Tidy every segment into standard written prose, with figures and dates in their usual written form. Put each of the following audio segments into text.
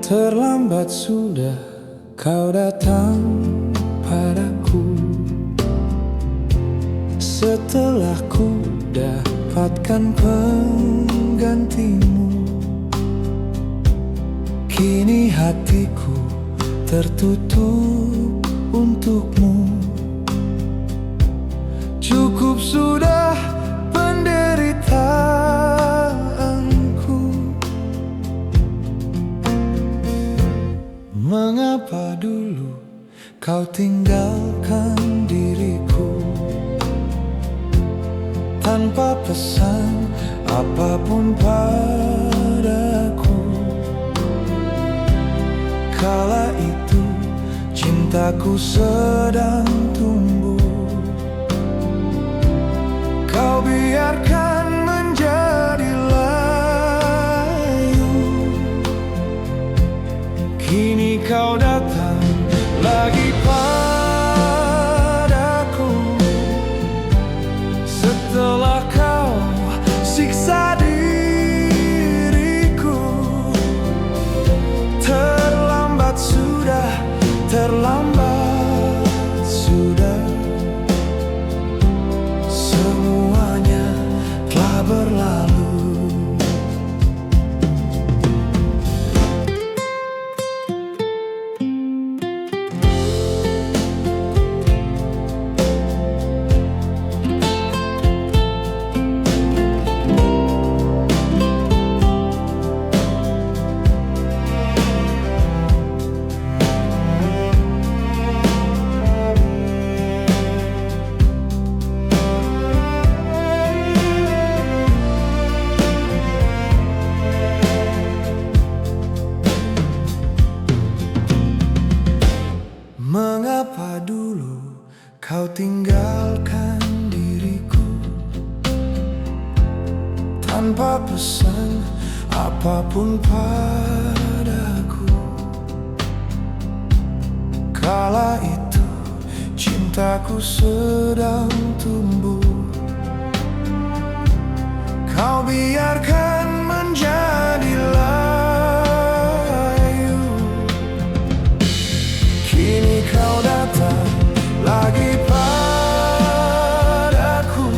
Terlambat sudah kau datang padaku, setelah ku dapatkan penggantimu. Kini hatiku tertutup untukmu. Cukup sudah penderitaanku. Mengapa dulu kau tinggalkan diriku tanpa pesan apapun padaku? Kala itu cintaku sedang tumbuh, kau biarkan menjadi layu. Kini kau datang lagi padaku, setelah kau siksa diriku. Terlambat sudah, terlambat sudah, semuanya telah berlalu. Mengapa dulu kau tinggalkan diriku tanpa pesan apapun padaku? Kala itu cintaku sedang tumbuh, kau biarkan menjadi layu. Kini kau datang lagi padaku,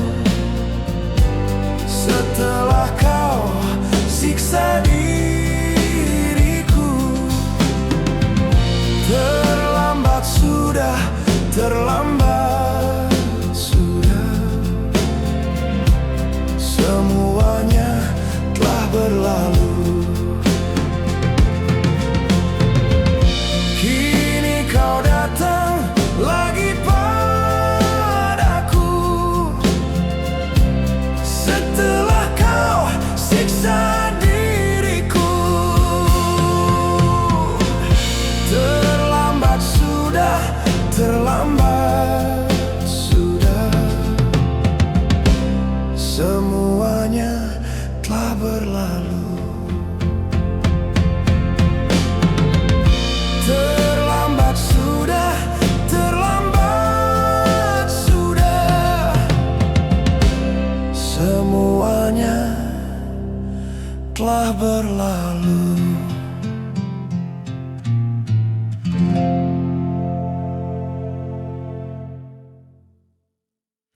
setelah kau siksa diriku. Terlambat sudah, terlambat sudah, semuanya telah berlalu. Lagi padaku, setelah kau siksa diriku. Terlambat sudah, terlambat sudah, semuanya telah berlalu. Terlambat sudah, terlambat sudah, semuanya telah berlalu.